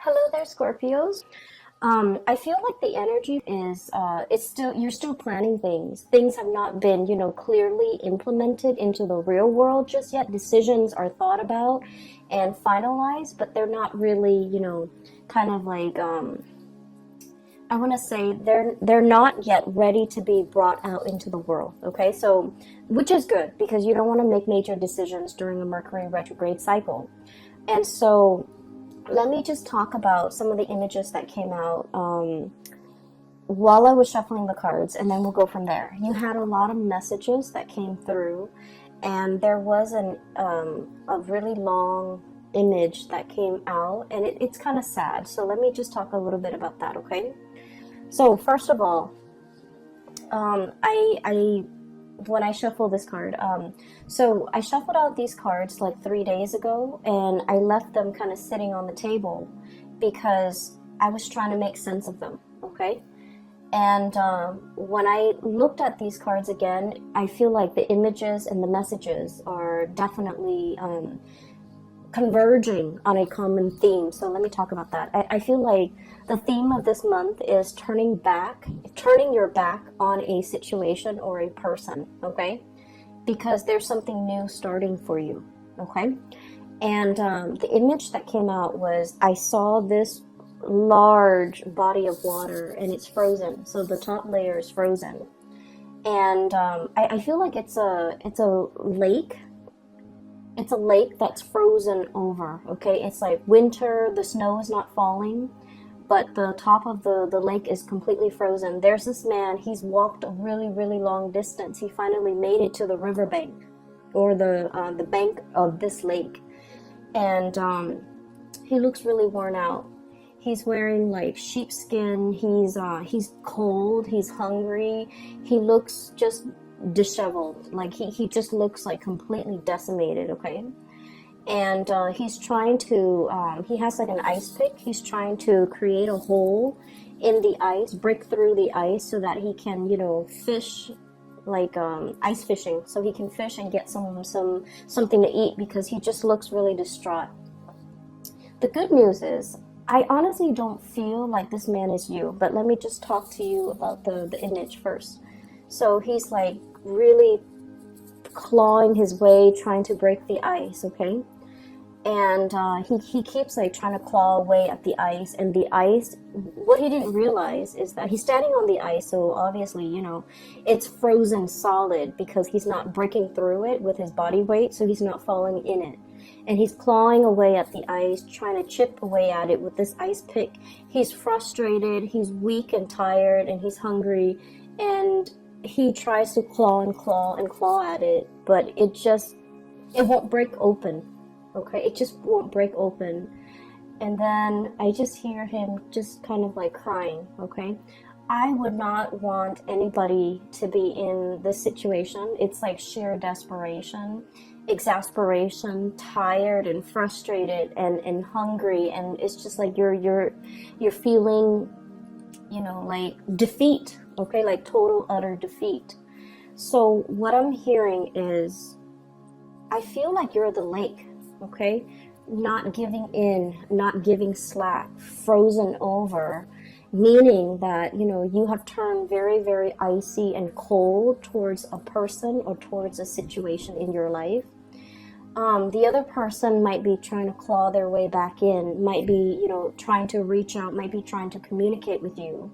Hello there, Scorpios. I feel like the energy is it's still you're still planning things. Things have not been, clearly implemented into the real world just yet. Decisions are thought about and finalized, but they're not really, kind of like I want to say they're not yet ready to be brought out into the world. Okay, so which is good because you don't want to make major decisions during a Mercury retrograde cycle, and so let me just talk about some of the images that came out while I was shuffling the cards, and then we'll go from there. You had a lot of messages that came through, and there was a really long image that came out, and it's kind of sad. So let me just talk a little bit about that, okay? So first of all, I when I shuffle this card, so I shuffled out these cards like 3 days ago, and I left them kind of sitting on the table because I was trying to make sense of them, okay? And when I looked at these cards again, I feel like the images and the messages are definitely converging on a common theme. So let me talk about that. I feel like the theme of this month is turning your back on a situation or a person, okay? Because there's something new starting for you, okay? And the image that came out was I saw this large body of water and it's frozen. So the top layer is frozen. And I feel like it's a lake. It's a lake that's frozen over, okay? It's like winter, the snow is not falling, but the top of the lake is completely frozen. There's this man, he's walked a really, really long distance. He finally made it to the riverbank, or the bank of this lake. And he looks really worn out. He's wearing like sheepskin, he's cold, he's hungry, he looks just disheveled, like he just looks like completely decimated, okay? And he's trying to he has like an ice pick. He's trying to create a hole in the ice, break through the ice so that he can fish, like ice fishing, so he can fish and get something to eat because he just looks really distraught. The good news is I honestly don't feel like this man is you, but let me just talk to you about the image first. So he's like really clawing his way, trying to break the ice, okay? And he keeps like trying to claw away at the ice, and the ice, what he didn't realize is that he's standing on the ice, so obviously, it's frozen solid because he's not breaking through it with his body weight, so he's not falling in it. And he's clawing away at the ice, trying to chip away at it with this ice pick. He's frustrated, he's weak and tired, and he's hungry, and he tries to claw and claw and claw at it, but it won't break open, okay? It just won't break open. And then I just hear him just kind of like crying, okay? I would not want anybody to be in this situation. It's like sheer desperation, exasperation, tired and frustrated and hungry, and it's just like you're feeling like defeat, okay? Like total, utter defeat. So what I'm hearing is, I feel like you're the lake, okay? Not giving in, not giving slack, frozen over, meaning that, you have turned very, very icy and cold towards a person or towards a situation in your life. The other person might be trying to claw their way back in, might be, trying to reach out, might be trying to communicate with you.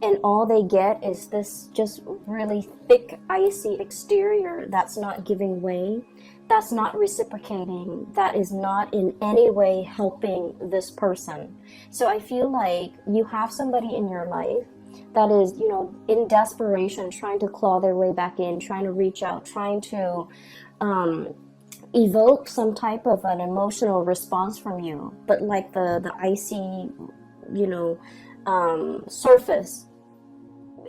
And all they get is this just really thick, icy exterior that's not giving way, that's not reciprocating, that is not in any way helping this person. So I feel like you have somebody in your life that is, in desperation, trying to claw their way back in, trying to reach out, trying to evoke some type of an emotional response from you, but like the icy surface,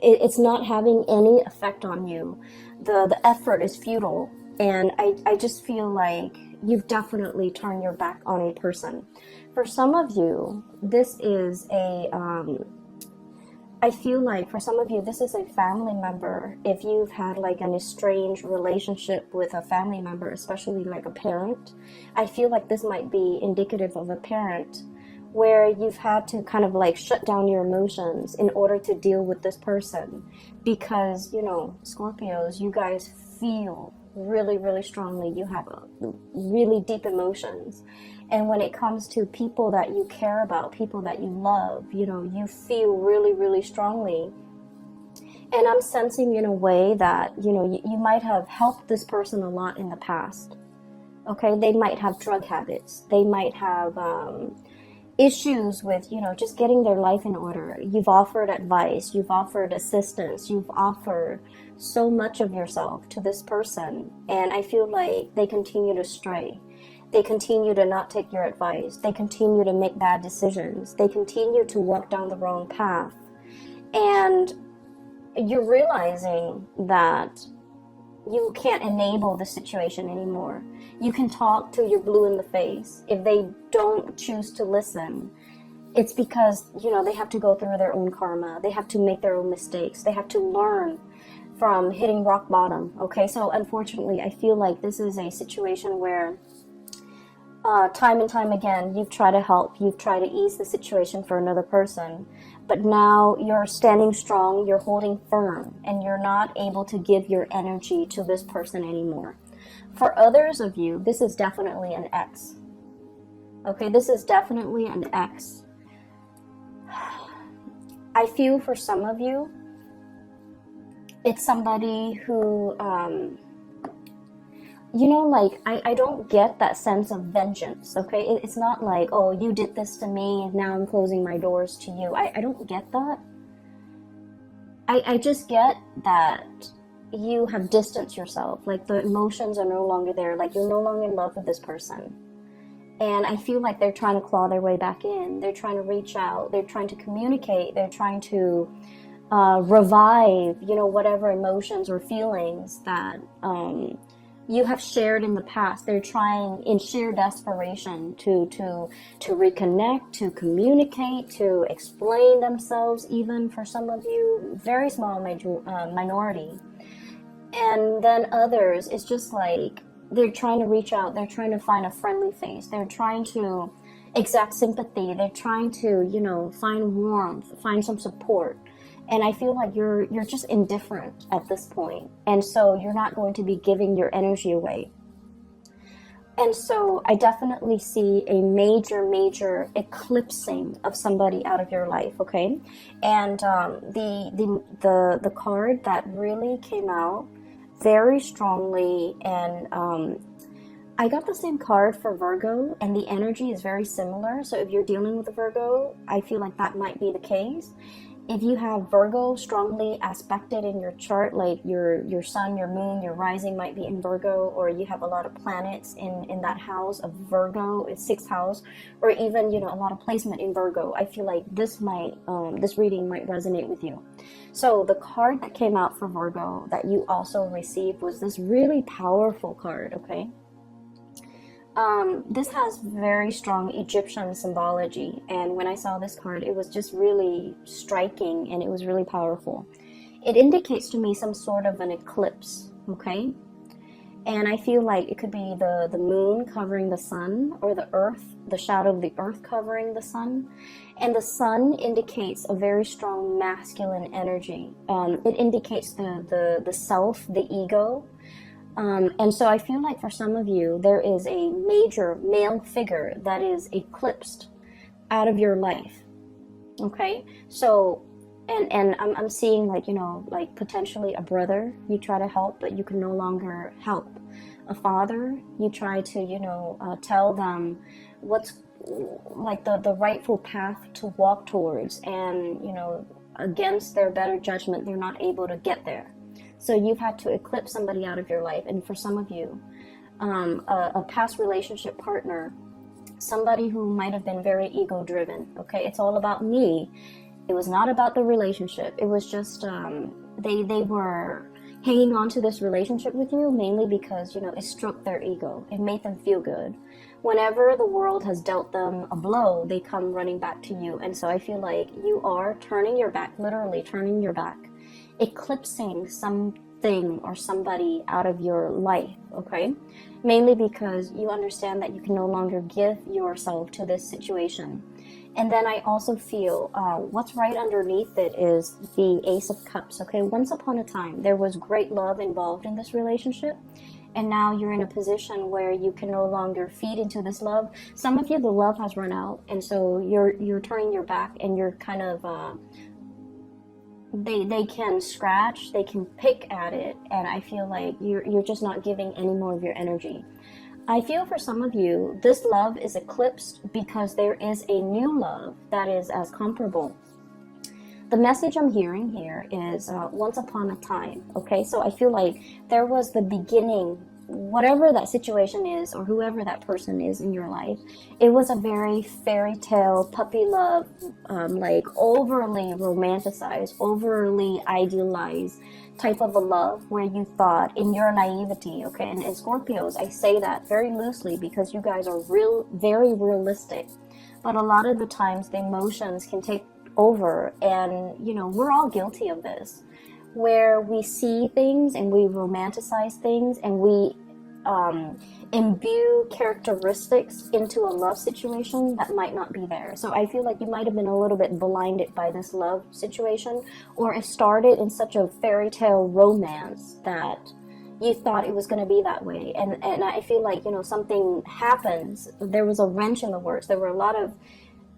it's not having any effect on you. The effort is futile, and I just feel like you've definitely turned your back on a person. For some of you, this is I feel like for some of you, this is a family member. If you've had like an estranged relationship with a family member, especially like a parent, I feel like this might be indicative of a parent where you've had to kind of like shut down your emotions in order to deal with this person. Because, you know, Scorpios, you guys feel really, really strongly. You have really deep emotions. And when it comes to people that you care about, people that you love, you know, you feel really, really strongly. And I'm sensing in a way that, you know, you might have helped this person a lot in the past. Okay, they might have drug habits. They might have issues with, you know, just getting their life in order. You've offered advice. You've offered assistance. You've offered so much of yourself to this person. And I feel like they continue to stray. They continue to not take your advice. They continue to make bad decisions. They continue to walk down the wrong path. And you're realizing that you can't enable the situation anymore. You can talk till you're blue in the face. If they don't choose to listen, it's because, you know, they have to go through their own karma. They have to make their own mistakes. They have to learn from hitting rock bottom. Okay, so unfortunately, I feel like this is a situation where time and time again, you've tried to help, you've tried to ease the situation for another person, but now you're standing strong, you're holding firm, and you're not able to give your energy to this person anymore. For others of you, this is definitely an ex. Okay, this is definitely an ex. I feel for some of you, it's somebody who, you know, like, I don't get that sense of vengeance, okay? It's not like, oh, you did this to me, and now I'm closing my doors to you. I don't get that. I just get that you have distanced yourself. Like, the emotions are no longer there. Like, you're no longer in love with this person. And I feel like they're trying to claw their way back in. They're trying to reach out. They're trying to communicate. They're trying to revive, you know, whatever emotions or feelings that you have shared in the past. They're trying in sheer desperation to reconnect, to communicate, to explain themselves. Even for some of you, very small minority. And then others, it's just like they're trying to reach out. They're trying to find a friendly face. They're trying to exact sympathy. They're trying to, you know, find warmth, find some support. And I feel like you're just indifferent at this point. And so you're not going to be giving your energy away. And so I definitely see a major eclipsing of somebody out of your life, okay? And the card that really came out very strongly, and I got the same card for Virgo, and the energy is very similar. So if you're dealing with a Virgo, I feel like that might be the case. If you have Virgo strongly aspected in your chart, like your sun, your moon, your rising might be in Virgo, or you have a lot of planets in that house of Virgo, it's 6th house, or even, you know, a lot of placement in Virgo, I feel like this reading might resonate with you. So the card that came out for Virgo that you also received was this really powerful card, okay? This has very strong Egyptian symbology, and when I saw this card, it was just really striking, and it was really powerful. It indicates to me some sort of an eclipse, okay? And I feel like it could be the moon covering the sun, or the earth, the shadow of the earth covering the sun. And the sun indicates a very strong masculine energy. It indicates the self, the ego. And so I feel like for some of you, there is a major male figure that is eclipsed out of your life. Okay? So, and I'm seeing, like, you know, like potentially a brother you try to help, but you can no longer help. A father, you try to, you know, tell them what's like the rightful path to walk towards, and, you know, against their better judgment, they're not able to get there. So you've had to eclipse somebody out of your life. And for some of you, a past relationship partner, somebody who might have been very ego-driven, okay? It's all about me. It was not about the relationship. It was just, they were hanging on to this relationship with you mainly because, you know, it stroked their ego. It made them feel good. Whenever the world has dealt them a blow, they come running back to you. And so I feel like you are turning your back, literally turning your back, eclipsing thing or somebody out of your life, okay? Mainly because you understand that you can no longer give yourself to this situation. And then I also feel what's right underneath it is the Ace of Cups, okay? Once upon a time, there was great love involved in this relationship. And now you're in a position where you can no longer feed into this love. Some of you, the love has run out. And so you're turning your back and you're kind of... They can scratch, they can pick at it, and I feel like you're just not giving any more of your energy. I feel for some of you, this love is eclipsed because there is a new love that is as comparable. The message I'm hearing here is once upon a time, okay? So I feel like there was the beginning, whatever that situation is or whoever that person is in your life, it was a very fairy tale, puppy love, like overly romanticized, overly idealized type of a love where you thought in your naivety, okay? And Scorpios, I say that very loosely because you guys are very realistic. But a lot of the times the emotions can take over, and you know, we're all guilty of this, where we see things and we romanticize things and we imbue characteristics into a love situation that might not be there. So I feel like you might have been a little bit blinded by this love situation, or it started in such a fairy tale romance that you thought it was going to be that way. And I feel like, you know, something happens. There was a wrench in the works. There were a lot of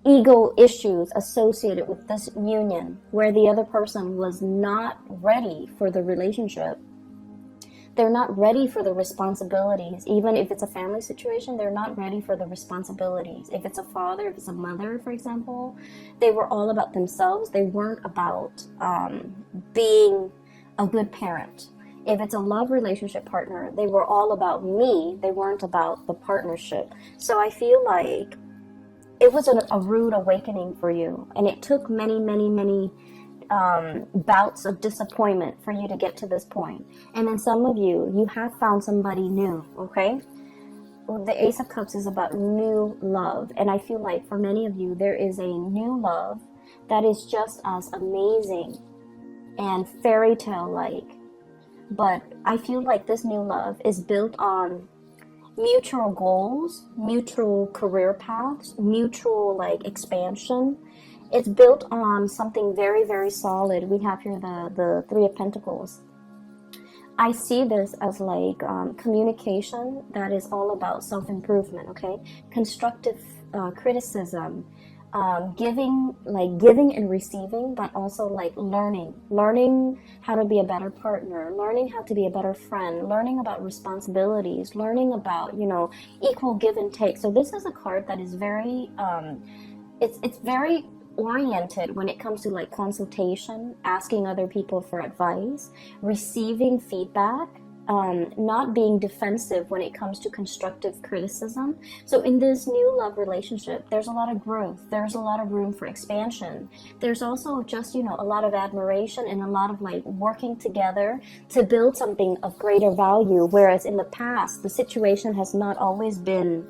ego issues associated with this union where the other person was not ready for the relationship. They're not ready for the responsibilities. Even if it's a family situation, they're not ready for the responsibilities. If it's a father, if it's a mother, for example, they were all about themselves. They weren't about being a good parent. If it's a love relationship partner, they were all about me. They weren't about the partnership. So I feel like it was a rude awakening for you. And it took many bouts of disappointment for you to get to this point. And then some of you have found somebody new, okay? The Ace of Cups is about new love. And I feel like for many of you, there is a new love that is just as amazing and fairy tale like. But I feel like this new love is built on mutual goals, mutual career paths, mutual like expansion. It's built on something very solid. We have here the Three of Pentacles. I see this as like communication that is all about self-improvement, okay? Constructive criticism, giving and receiving, but also like learning how to be a better partner, learning how to be a better friend, learning about responsibilities, learning about, you know, equal give and take. So this is a card that is very, it's very oriented when it comes to like consultation, asking other people for advice, receiving feedback, not being defensive when it comes to constructive criticism. So in this new love relationship, there's a lot of growth. There's a lot of room for expansion. There's also just, you know, a lot of admiration and a lot of like working together to build something of greater value. Whereas in the past, the situation has not always been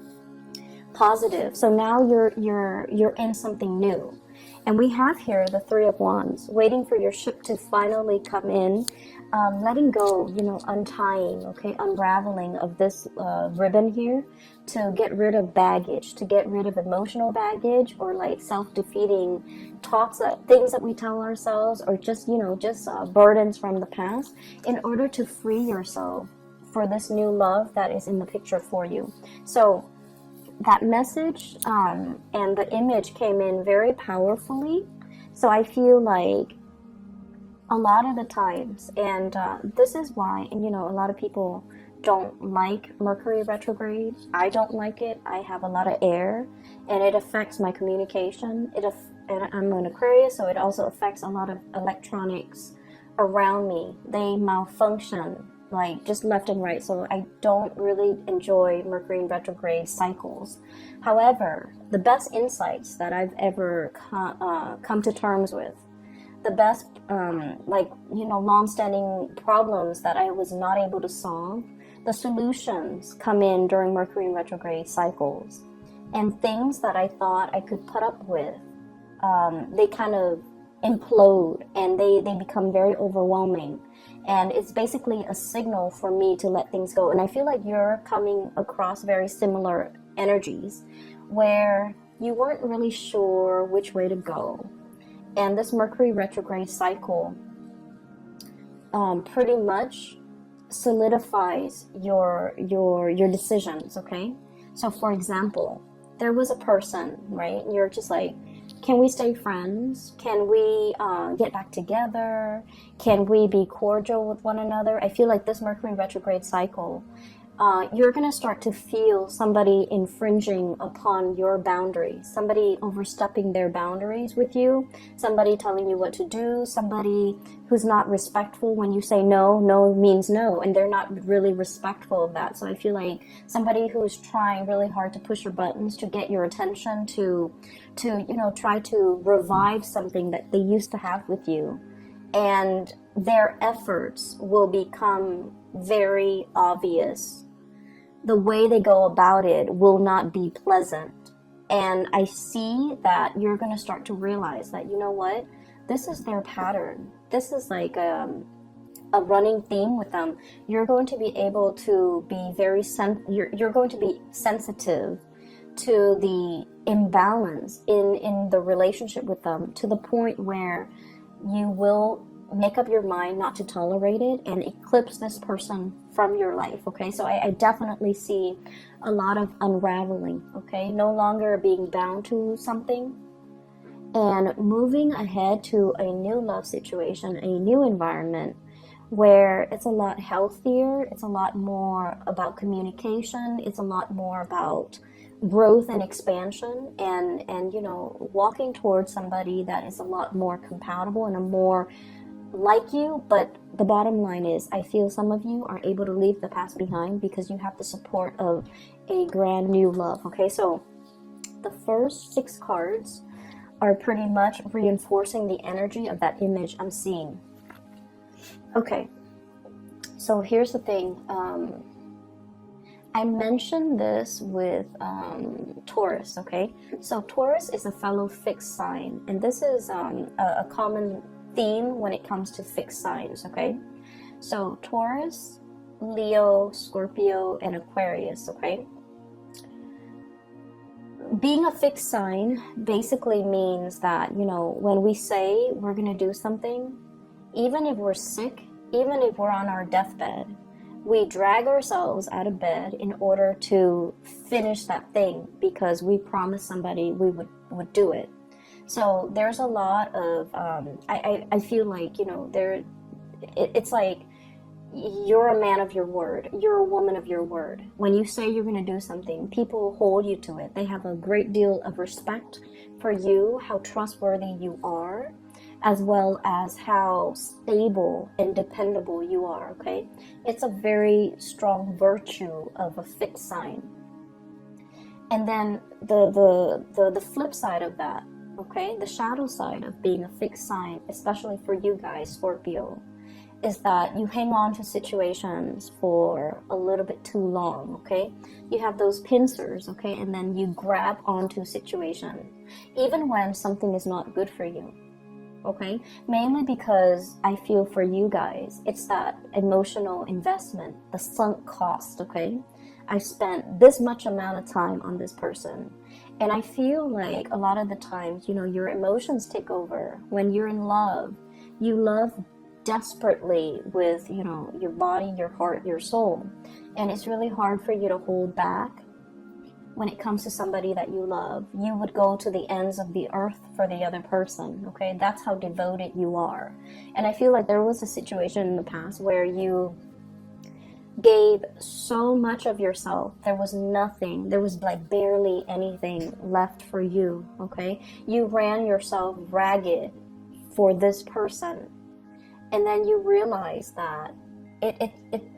positive. So now you're in something new. And we have here the Three of Wands, waiting for your ship to finally come in, letting go, you know, untying, okay, unraveling of this ribbon here to get rid of baggage, to get rid of emotional baggage or like self-defeating thoughts, things that we tell ourselves, or just, you know, just burdens from the past, in order to free yourself for this new love that is in the picture for you. So that message and the image came in very powerfully. So I feel like a lot of the times, and this is why, you know, a lot of people don't like Mercury retrograde. I don't like it. I have a lot of air and it affects my communication. And I'm an Aquarius, so it also affects a lot of electronics around me. They malfunction like just left and right. So I don't really enjoy Mercury in retrograde cycles. However, the best insights that I've ever come to terms with, the best like, you know, long-standing problems that I was not able to solve, the solutions come in during Mercury in retrograde cycles. And things that I thought I could put up with, they kind of implode, and they become very overwhelming. And it's basically a signal for me to let things go. And I feel like you're coming across very similar energies where you weren't really sure which way to go. And this Mercury retrograde cycle pretty much solidifies your decisions, okay? So for example, there was a person, right? You're just like, can we stay friends? Can we get back together? Can we be cordial with one another? I feel like this Mercury retrograde cycle, you're going to start to feel somebody infringing upon your boundaries, somebody overstepping their boundaries with you, somebody telling you what to do, somebody who's not respectful when you say no. No means no, and they're not really respectful of that. So I feel like somebody who's trying really hard to push your buttons, to get your attention, to try to revive something that they used to have with you, and their efforts will become very obvious. The way they go about it will not be pleasant. And I see that you're going to start to realize that, you know what, this is their pattern. This is like a running theme with them. You're going to be able to be you're going to be sensitive to the imbalance in the relationship with them, to the point where you will make up your mind not to tolerate it and eclipse this person from your life, okay? So I definitely see a lot of unraveling, okay? No longer being bound to something and moving ahead to a new love situation, a new environment where it's a lot healthier, it's a lot more about communication, it's a lot more about growth and expansion, and walking towards somebody that is a lot more compatible and a more like you. But the bottom line is, I feel some of you are able to leave the past behind because you have the support of a brand new love, okay? So the first 6 cards are pretty much reinforcing the energy of that image I'm seeing. Okay, so here's the thing. I mentioned this with Taurus, okay? So Taurus is a fellow fixed sign, and this is a common theme when it comes to fixed signs, okay? So Taurus, Leo, Scorpio, and Aquarius, okay? Being a fixed sign basically means that, when we say we're going to do something, even if we're sick, even if we're on our deathbed, we drag ourselves out of bed in order to finish that thing because we promised somebody we would do it. So there's a lot of, I feel like, it's like you're a man of your word. You're a woman of your word. When you say you're going to do something, people hold you to it. They have a great deal of respect for you, how trustworthy you are, as well as how stable and dependable you are, okay? It's a very strong virtue of a fixed sign. And then the flip side of that, okay, the shadow side of being a fixed sign, especially for you guys, Scorpio, is that you hang on to situations for a little bit too long, okay? You have those pincers, okay, and then you grab onto a situation, even when something is not good for you, okay? Mainly because I feel for you guys, it's that emotional investment, the sunk cost, okay? I spent this much amount of time on this person. And I feel like a lot of the times, your emotions take over. When you're in love, you love desperately with, your body, your heart, your soul. And it's really hard for you to hold back when it comes to somebody that you love. You would go to the ends of the earth for the other person, okay? That's how devoted you are. And I feel like there was a situation in the past where you gave so much of yourself, there was nothing, there was like barely anything left for you, okay? You ran yourself ragged for this person, and then you realize that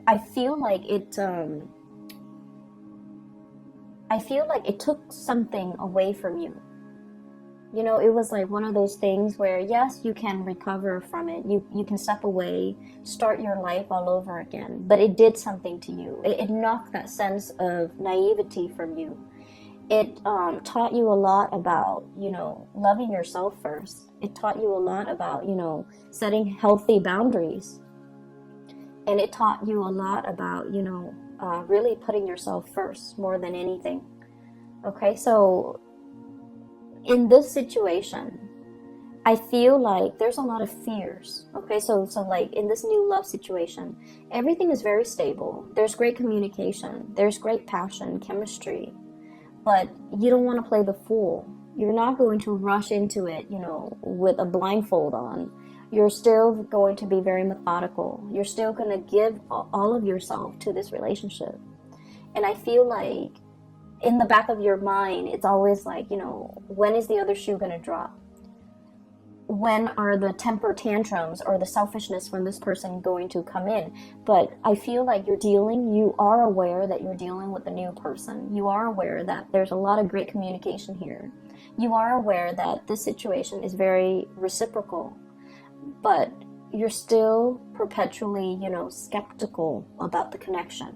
I feel like it took something away from you. It was like one of those things where, yes, you can recover from it. You can step away, start your life all over again. But it did something to you. It knocked that sense of naivety from you. It taught you a lot about, loving yourself first. It taught you a lot about, setting healthy boundaries. And it taught you a lot about, really putting yourself first more than anything. Okay, so in this situation, I feel like there's a lot of fears. Okay, so like in this new love situation, everything is very stable. There's great communication. There's great passion, chemistry. But you don't want to play the fool. You're not going to rush into it, with a blindfold on. You're still going to be very methodical. You're still going to give all of yourself to this relationship. And I feel like in the back of your mind, it's always like, when is the other shoe going to drop? When are the temper tantrums or the selfishness from this person going to come in? But I feel like you are aware that you're dealing with a new person. You are aware that there's a lot of great communication here. You are aware that this situation is very reciprocal, but you're still perpetually, skeptical about the connection.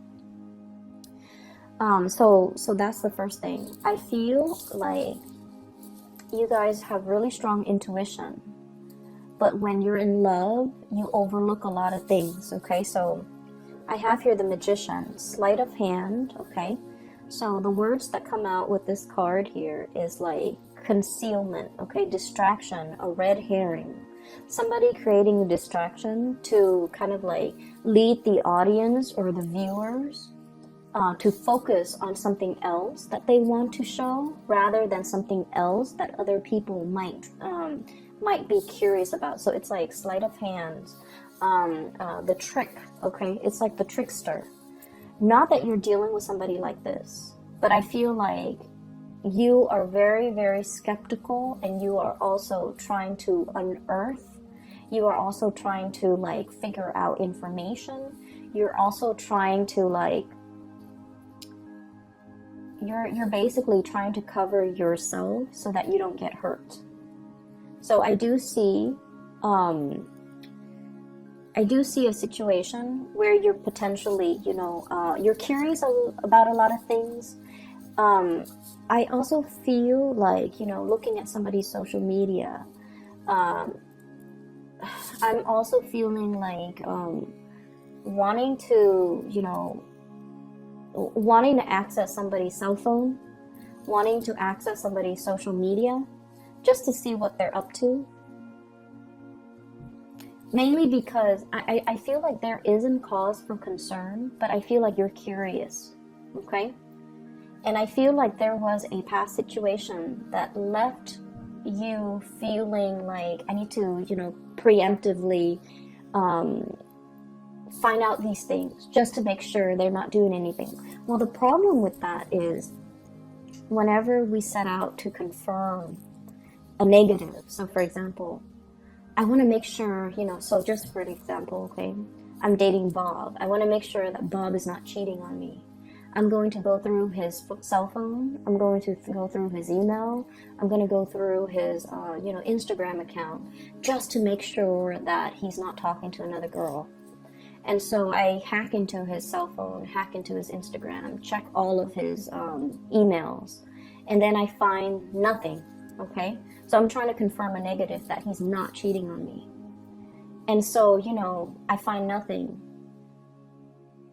So that's the first thing. I feel like you guys have really strong intuition, but when you're in love, you overlook a lot of things. Okay, so I have here the Magician, sleight of hand. Okay, so the words that come out with this card here is like concealment, okay, distraction, a red herring, somebody creating a distraction to kind of like lead the audience or the viewers to focus on something else that they want to show, rather than something else that other people might be curious about. So it's like sleight of hand, the trick. Okay, it's like the trickster. Not that you're dealing with somebody like this, but I feel like you are very, very skeptical, and you are also trying to unearth. You are also trying to like figure out information. You're also trying to like you're basically trying to cover yourself so that you don't get hurt. So I do see a situation where you're potentially, you're curious about a lot of things. I also feel like, looking at somebody's social media, I'm also feeling like wanting to access somebody's cell phone, wanting to access somebody's social media, just to see what they're up to. Mainly because I feel like there isn't cause for concern, but I feel like you're curious, okay? And I feel like there was a past situation that left you feeling like I need to, preemptively find out these things just to make sure they're not doing anything. Well, the problem with that is whenever we set out to confirm a negative, so for example, I want to make sure, so just for an example, okay, I'm dating Bob. I want to make sure that Bob is not cheating on me. I'm going to go through his cell phone. I'm going to go through his email. I'm going to go through his, Instagram account just to make sure that he's not talking to another girl. And so I hack into his cell phone, hack into his Instagram, check all of his emails, and then I find nothing, okay? So I'm trying to confirm a negative that he's not cheating on me. And so, I find nothing.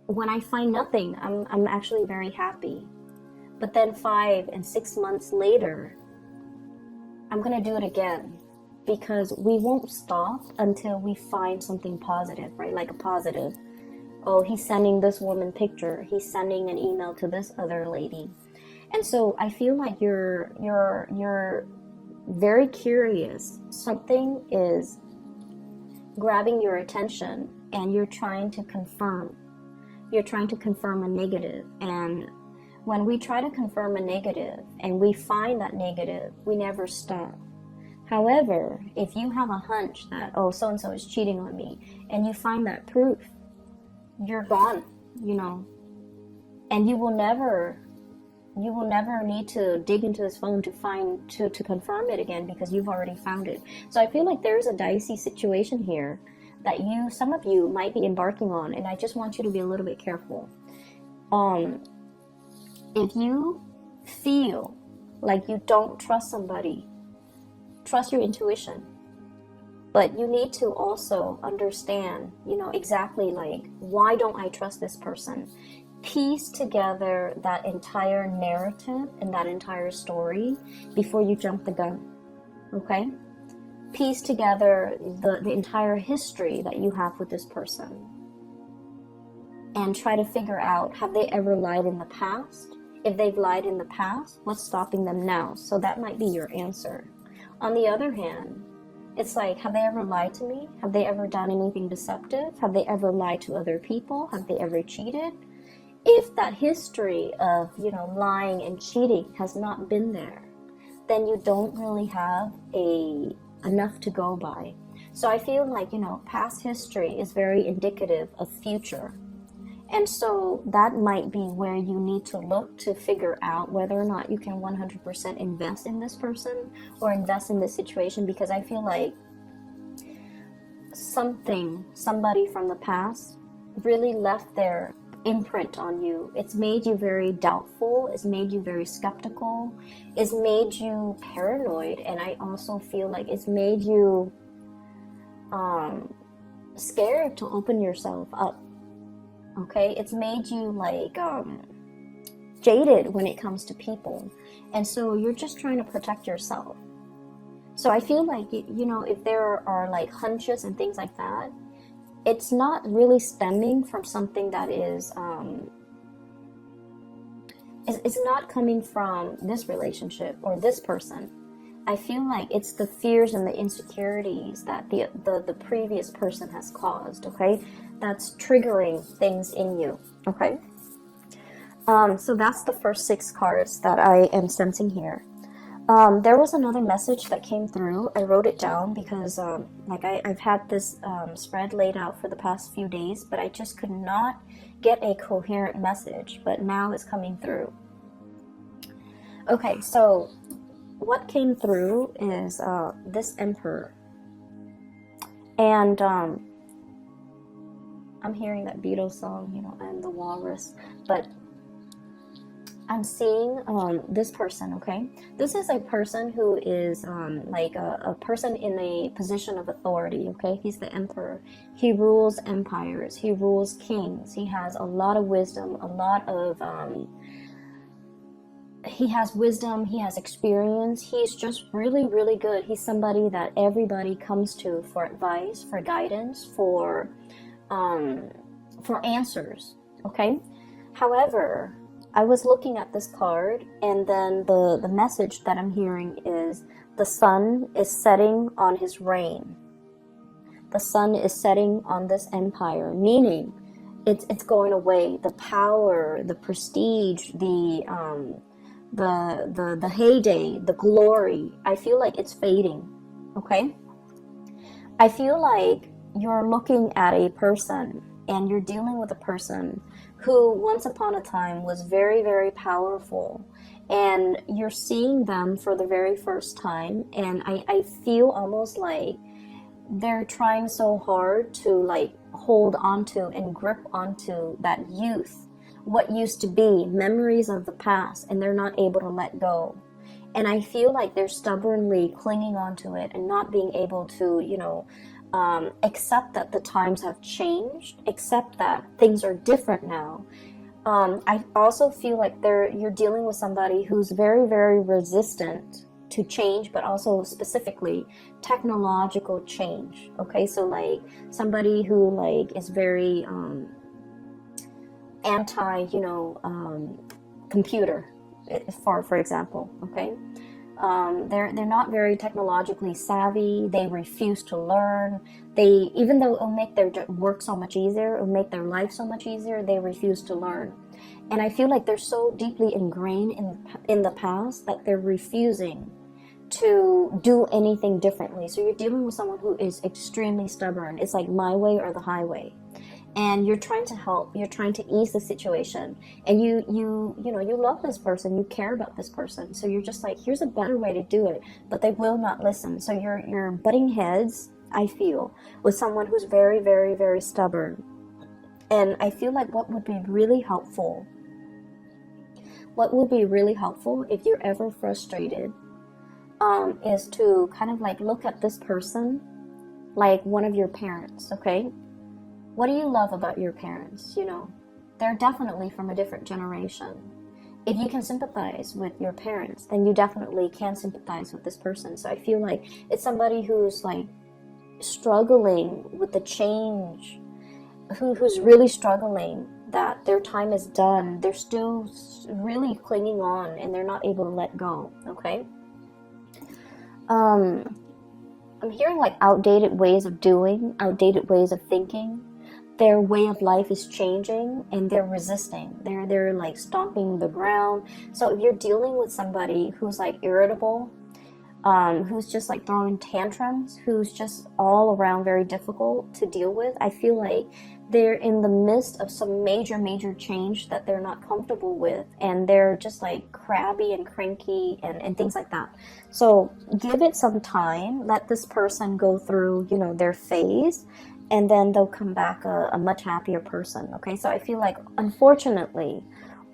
When I find nothing, I'm actually very happy. But then 5 and 6 months later, I'm going to do it again. Because we won't stop until we find something positive, right? Like a positive. Oh, he's sending this woman picture. He's sending an email to this other lady. And so I feel like you're very curious. Something is grabbing your attention and you're trying to confirm. You're trying to confirm a negative. And when we try to confirm a negative and we find that negative, we never stop. However, if you have a hunch that, oh, so-and-so is cheating on me, and you find that proof, you're gone, and you will never need to dig into his phone to confirm it again, because you've already found it. So I feel like there's a dicey situation here that some of you might be embarking on, and I just want you to be a little bit careful. If you feel like you don't trust somebody, trust your intuition. But you need to also understand, exactly like, why don't I trust this person? Piece together that entire narrative and that entire story before you jump the gun, okay? Piece together the entire history that you have with this person. And try to figure out, have they ever lied in the past? If they've lied in the past, what's stopping them now? So that might be your answer. On the other hand, it's like, have they ever lied to me? Have they ever done anything deceptive? Have they ever lied to other people? Have they ever cheated? If that history of, lying and cheating has not been there, then you don't really have enough to go by. So I feel like, past history is very indicative of future. And so that might be where you need to look to figure out whether or not you can 100% invest in this person or invest in this situation, because I feel like somebody from the past really left their imprint on you. It's made you very doubtful. It's made you very skeptical. It's made you paranoid. And I also feel like it's made you scared to open yourself up. Okay, it's made you like jaded when it comes to people, and so you're just trying to protect yourself. So I feel like, if there are like hunches and things like that, it's not really stemming from something that is it's not coming from this relationship or this person. I feel like it's the fears and the insecurities that the previous person has caused, okay? That's triggering things in you, okay? So that's the first 6 cards that I am sensing here. There was another message that came through. I wrote it down because I've had this spread laid out for the past few days, but I just could not get a coherent message, but now it's coming through. Okay, so what came through is this Emperor. And I'm hearing that Beatles song, and the walrus, but I'm seeing this person, okay? This is a person who is like a person in a position of authority, okay? He's the Emperor. He rules empires. He rules kings. He has a lot of wisdom, a lot of... he has wisdom, he has experience, he's just really, really good. He's somebody that everybody comes to for advice, for guidance, for answers, okay? However, I was looking at this card, and then the message that I'm hearing is the sun is setting on his reign. The sun is setting on this empire, meaning it's going away. The power, the prestige, the heyday, the glory, I feel like it's fading, okay? I feel like you're looking at a person and you're dealing with a person who once upon a time was very, very powerful, and you're seeing them for the very first time, and I feel almost like they're trying so hard to like hold onto and grip onto that youth, what used to be, memories of the past, and they're not able to let go. And I feel like they're stubbornly clinging onto it and not being able to, accept that the times have changed, accept that things are different now. I also feel like you're dealing with somebody who's very, very resistant to change, but also specifically technological change. Okay, so like somebody who like is very anti, computer, for example. Okay, they're not very technologically savvy. They refuse to learn. Even though it'll make their work so much easier, it'll make their life so much easier, they refuse to learn. And I feel like they're so deeply ingrained in the past that they're refusing to do anything differently. So you're dealing with someone who is extremely stubborn. It's like my way or the highway. And you're trying to help, you're trying to ease the situation, and you love this person, you care about this person, so you're just like, here's a better way to do it, but they will not listen. So you're butting heads, I feel, with someone who's very, very, very stubborn. And I feel like what would be really helpful what would be really helpful if you're ever frustrated is to kind of like look at this person like one of your parents, okay? What do you love about your parents? You know, they're definitely from a different generation. If you can sympathize with your parents, then you definitely can sympathize with this person. So I feel like it's somebody who's like struggling with the change, who's really struggling that their time is done. They're still really clinging on and they're not able to let go, okay? I'm hearing like outdated ways of doing, outdated ways of thinking. Their way of life is changing and they're resisting. They're like stomping the ground. So if you're dealing with somebody who's like irritable, who's just like throwing tantrums, who's just all around very difficult to deal with, I feel like they're in the midst of some major change that they're not comfortable with, and they're just like crabby and cranky and things like that. So give it some time, let this person go through, you know, their phase, and then they'll come back a much happier person, okay? So I feel like, unfortunately,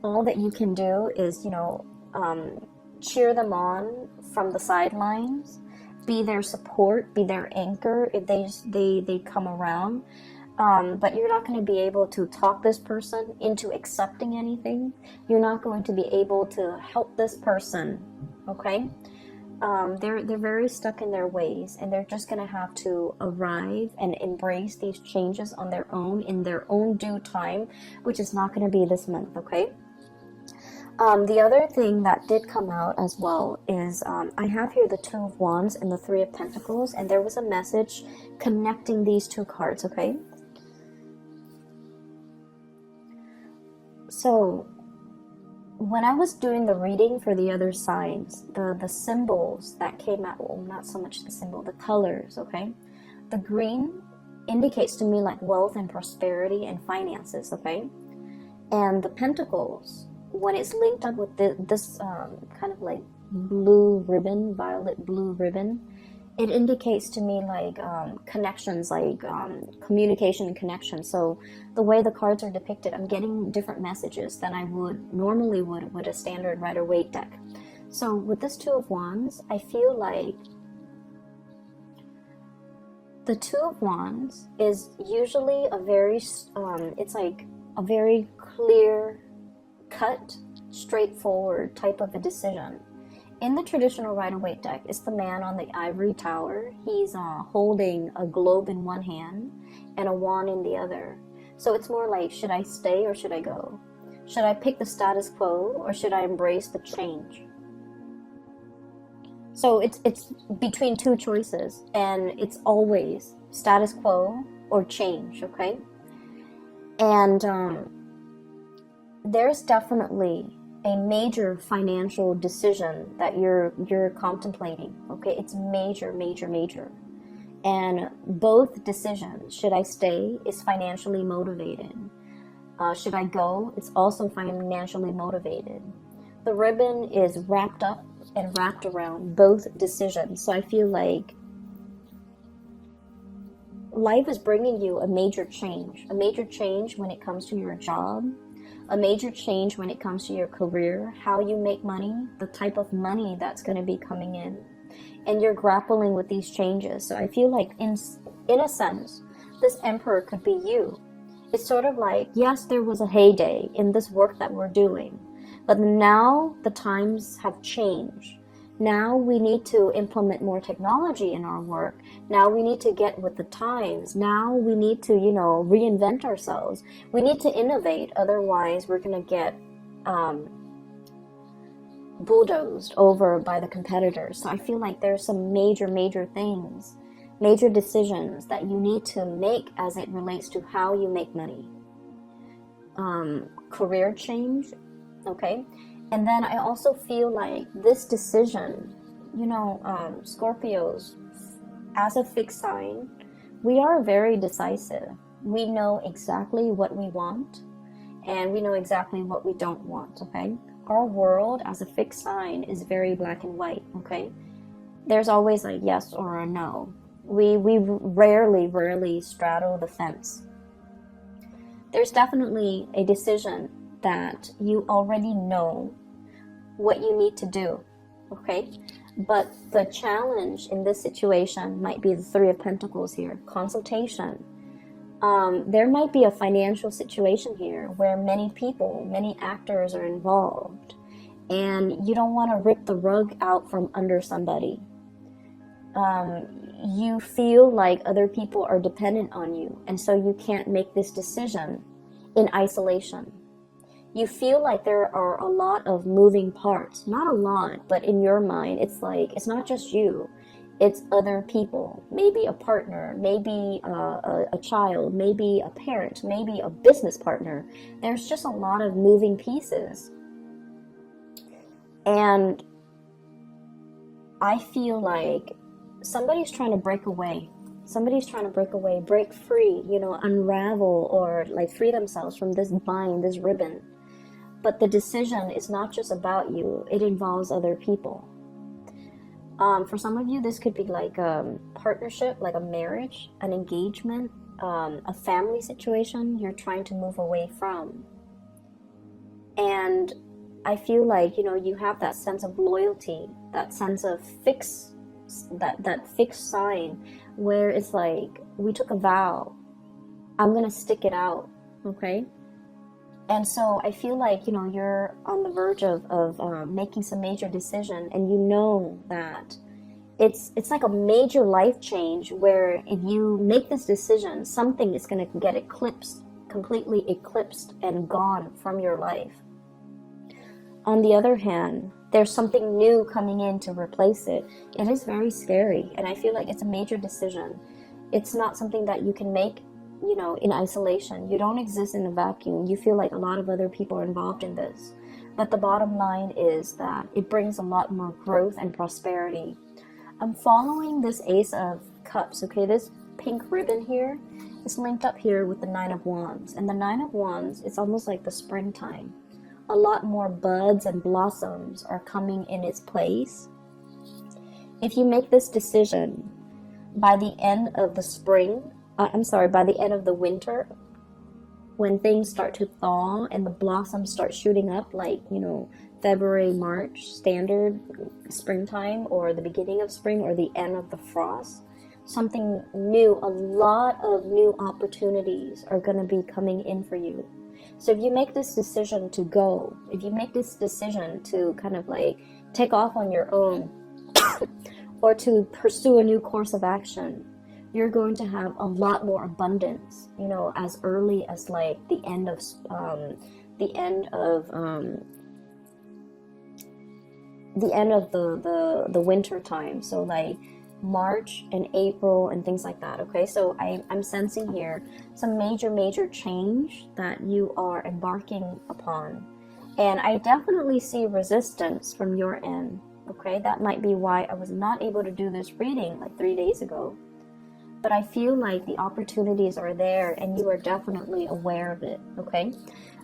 all that you can do is, you know, cheer them on from the sidelines, be their support, be their anchor if they come around. But you're not going to be able to talk this person into accepting anything. You're not going to be able to help this person, okay? They're very stuck in their ways, and they're just going to have to arrive and embrace these changes on their own in their own due time, which is not going to be this month, okay? The other thing that did come out as well is I have here the Two of Wands and the Three of Pentacles, and there was a message connecting these two cards, okay? So when I was doing the reading for the other signs, the symbols that came out, well, not so much the symbol, the colors, okay? The green indicates to me like wealth and prosperity and finances, okay? And the pentacles, when it's linked up with this kind of like blue ribbon, violet blue ribbon, it indicates to me like connections, like communication and connection. So the way the cards are depicted, I'm getting different messages than I would normally would with a standard Rider-Waite deck. So with this Two of Wands, I feel like the Two of Wands is usually a very, it's like a very clear cut, straightforward type of a decision. In the traditional Rider-Waite deck, it's the man on the ivory tower. He's holding a globe in one hand and a wand in the other. So it's more like, should I stay or should I go? Should I pick the status quo or should I embrace the change? So it's between two choices, and it's always status quo or change, okay? And there's definitely a major financial decision that you're contemplating, okay? It's major. And both decisions, should I stay, is financially motivated. Should I go, it's also financially motivated. The ribbon is wrapped up and wrapped around both decisions. So I feel like life is bringing you a major change when it comes to your job, a major change when it comes to your career, how you make money, the type of money that's going to be coming in. And you're grappling with these changes. So I feel like in a sense, this Emperor could be you. It's sort of like, yes, there was a heyday in this work that we're doing, but now the times have changed. Now we need to implement more technology in our work. Now we need to get with the times. Now we need to, you know, reinvent ourselves. We need to innovate. Otherwise, we're going to get bulldozed over by the competitors. So I feel like there's some major things, major decisions that you need to make as it relates to how you make money. Career change, okay? And then I also feel like this decision, you know, Scorpios, as a fixed sign, we are very decisive. We know exactly what we want, and we know exactly what we don't want, okay? Our world as a fixed sign is very black and white, okay? There's always a yes or a no. We rarely straddle the fence. There's definitely a decision that you already know what you need to do, okay? But the challenge in this situation might be the Three of Pentacles here, consultation. There might be a financial situation here where many people, many actors are involved, and you don't want to rip the rug out from under somebody. You feel like other people are dependent on you, and so you can't make this decision in isolation. You feel like there are a lot of moving parts. Not a lot, but in your mind, it's like, it's not just you. It's other people. Maybe a partner, maybe a child, maybe a parent, maybe a business partner. There's just a lot of moving pieces. And I feel like somebody's trying to break away. Somebody's trying to break away, break free, you know, unravel, or like free themselves from this bind, this ribbon. But the decision is not just about you. It involves other people. For some of you, this could be like a partnership, like a marriage, an engagement, a family situation you're trying to move away from. And I feel like, you know, you have that sense of loyalty, that sense of that fixed sign where it's like, we took a vow, I'm going to stick it out, okay? And so I feel like, you know, you're on the verge of making some major decision, and you know that it's like a major life change where if you make this decision, something is going to get eclipsed, completely eclipsed and gone from your life. On the other hand, there's something new coming in to replace it. It is very scary, and I feel like it's a major decision. It's not something that you can make, you know, in isolation. You don't exist in a vacuum. You feel like a lot of other people are involved in this. But the bottom line is that it brings a lot more growth and prosperity. I'm following this Ace of Cups, okay? This pink ribbon here is linked up here with the Nine of Wands. And the Nine of Wands, it's almost like the springtime. A lot more buds and blossoms are coming in its place. If you make this decision by the end of the spring, by the end of the winter, when things start to thaw and the blossoms start shooting up, like, you know, February, March, standard springtime, or the beginning of spring, or the end of the frost, something new, a lot of new opportunities are going to be coming in for you. So if you make this decision to go, if you make this decision to kind of like take off on your own or to pursue a new course of action, you're going to have a lot more abundance, you know, as early as like the end of the winter time. So like March and April and things like that. Okay, so I'm sensing here some major change that you are embarking upon, and I definitely see resistance from your end. Okay, that might be why I was not able to do this reading like 3 days ago, but I feel like the opportunities are there and you are definitely aware of it. Okay,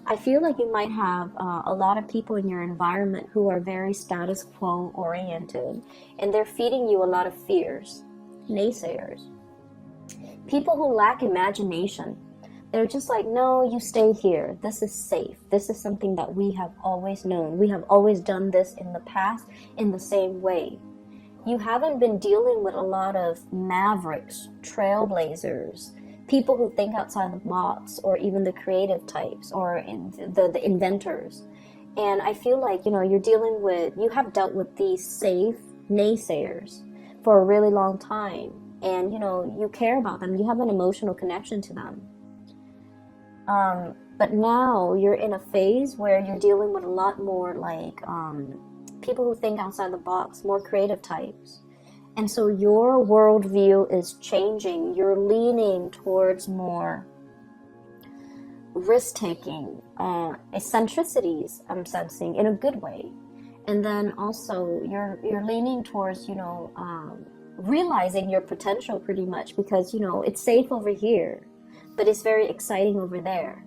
I feel like you might have a lot of people in your environment who are very status quo oriented, and they're feeding you a lot of fears, naysayers, people who lack imagination. They're just like, no, you stay here. This is safe. This is something that we have always known. We have always done this in the past in the same way. You haven't been dealing with a lot of mavericks, trailblazers, people who think outside the box, or even the creative types, or the inventors. And I feel like, you know, you have dealt with these safe naysayers for a really long time. And, you know, you care about them. You have an emotional connection to them. But now you're in a phase where you're dealing with a lot more like people who think outside the box, more creative types. And so your worldview is changing. You're leaning towards more risk-taking, eccentricities, I'm sensing, in a good way. And then also you're leaning towards, you know, realizing your potential pretty much, because, you know, it's safe over here, but it's very exciting over there.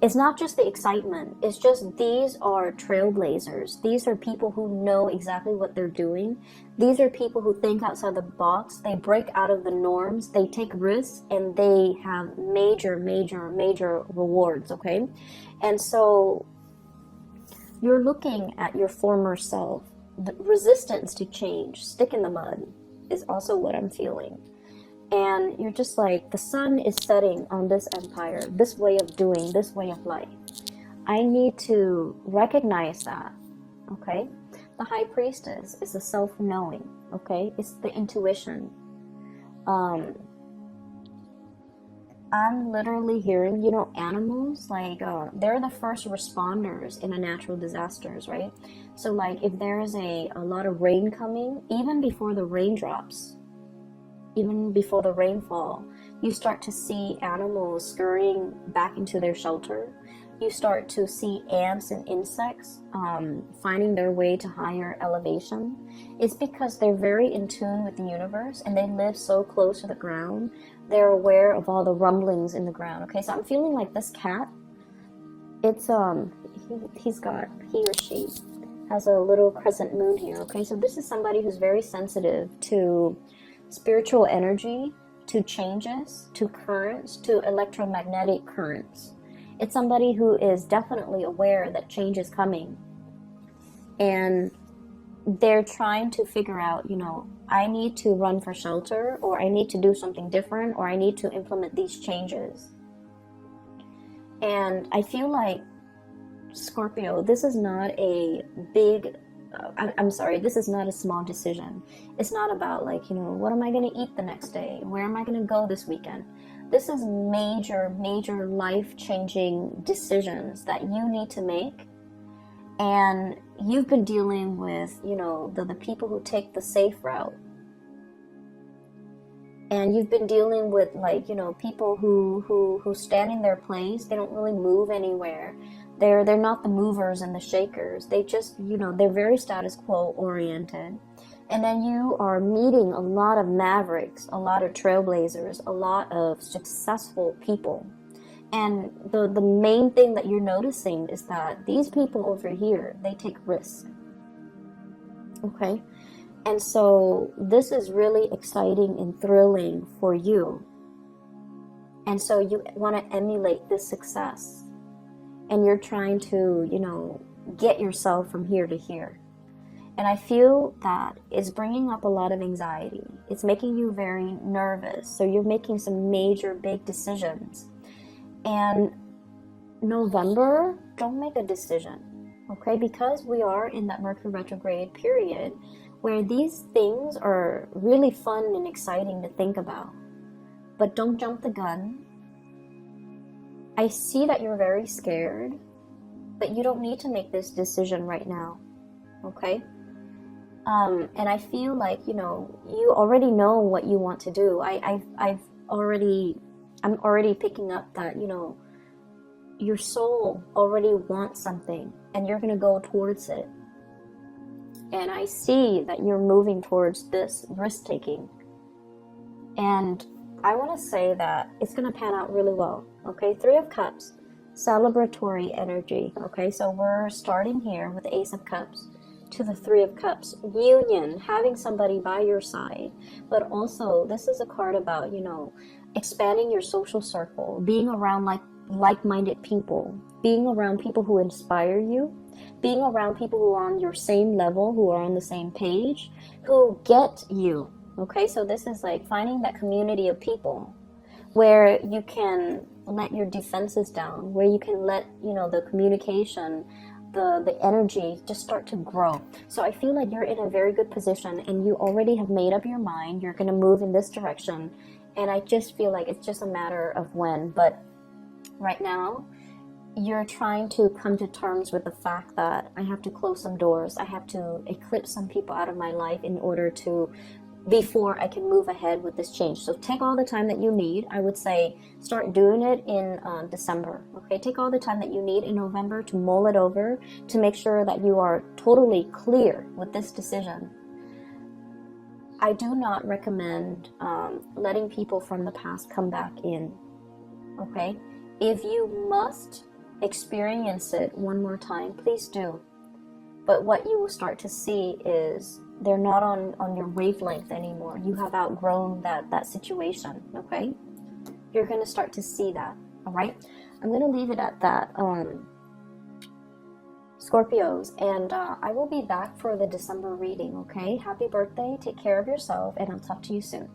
It's not just the excitement. It's just these are trailblazers. These are people who know exactly what they're doing. These are people who think outside the box. They break out of the norms. They take risks, and they have major rewards, okay? And so You're looking at your former self. The resistance to change, stick in the mud, is also what I'm feeling. And you're just like, the sun is setting on this empire, this way of doing, this way of life. I need to recognize that, okay? The high priestess is the self-knowing, okay? It's the intuition. I'm literally hearing, you know, animals, like, they're the first responders in a natural disasters, right? So, like, if there is a lot of rain coming, even before the raindrops, even before the rainfall, you start to see animals scurrying back into their shelter. You start to see ants and insects finding their way to higher elevation. It's because they're very in tune with the universe and they live so close to the ground. They're aware of all the rumblings in the ground. Okay, so I'm feeling like this cat, it's he or she has a little crescent moon here. Okay, so this is somebody who's very sensitive to spiritual energy, to changes, to currents, to electromagnetic currents. It's somebody who is definitely aware that change is coming. And they're trying to figure out, you know, I need to run for shelter, or I need to do something different, or I need to implement these changes. And I feel like, Scorpio, this is not a big, I'm sorry, this is not a small decision. It's not about, like, you know, what am I going to eat the next day? Where am I going to go this weekend? This is major, major life-changing decisions that you need to make. And you've been dealing with, you know, the people who take the safe route. And you've been dealing with, like, you know, people who stand in their place. They don't really move anywhere. They're not the movers and the shakers. They just, you know, they're very status quo oriented. And then you are meeting a lot of mavericks, a lot of trailblazers, a lot of successful people. And the main thing that you're noticing is that these people over here, they take risks. Okay? And so this is really exciting and thrilling for you. And so you want to emulate this success. And you're trying to, you know, get yourself from here to here. And I feel that it's bringing up a lot of anxiety. It's making you very nervous. So you're making some major big decisions. And November, don't make a decision, okay? Because we are in that Mercury retrograde period where these things are really fun and exciting to think about. But don't jump the gun. I see that you're very scared, but you don't need to make this decision right now, okay? And I feel like, you know, you already know what you want to do. I'm already picking up that, you know, your soul already wants something and you're going to go towards it. And I see that you're moving towards this risk-taking. And I want to say that it's going to pan out really well, okay? 3 of Cups, celebratory energy, okay? So we're starting here with the Ace of Cups to the 3 of Cups, union, having somebody by your side. But also, this is a card about, you know, expanding your social circle, being around like-minded people, being around people who inspire you, being around people who are on your same level, who are on the same page, who get you, okay? So this is like finding that community of people where you can let your defenses down, where you can let, you know, the communication, the energy just start to grow. So I feel like you're in a very good position and you already have made up your mind. You're going to move in this direction. And I just feel like it's just a matter of when. But right now, you're trying to come to terms with the fact that I have to close some doors. I have to eclipse some people out of my life in order to, before I can move ahead with this change. So take all the time that you need. I would say start doing it in December. Okay, take all the time that you need in November to mull it over, to make sure that you are totally clear with this decision. I do not recommend letting people from the past come back in. Okay, if you must experience it one more time, please do. But what you will start to see is they're not on your wavelength anymore. You have outgrown that situation, okay? You're going to start to see that, all right? I'm going to leave it at that. Scorpios, and I will be back for the December reading, okay? Happy birthday, take care of yourself, and I'll talk to you soon.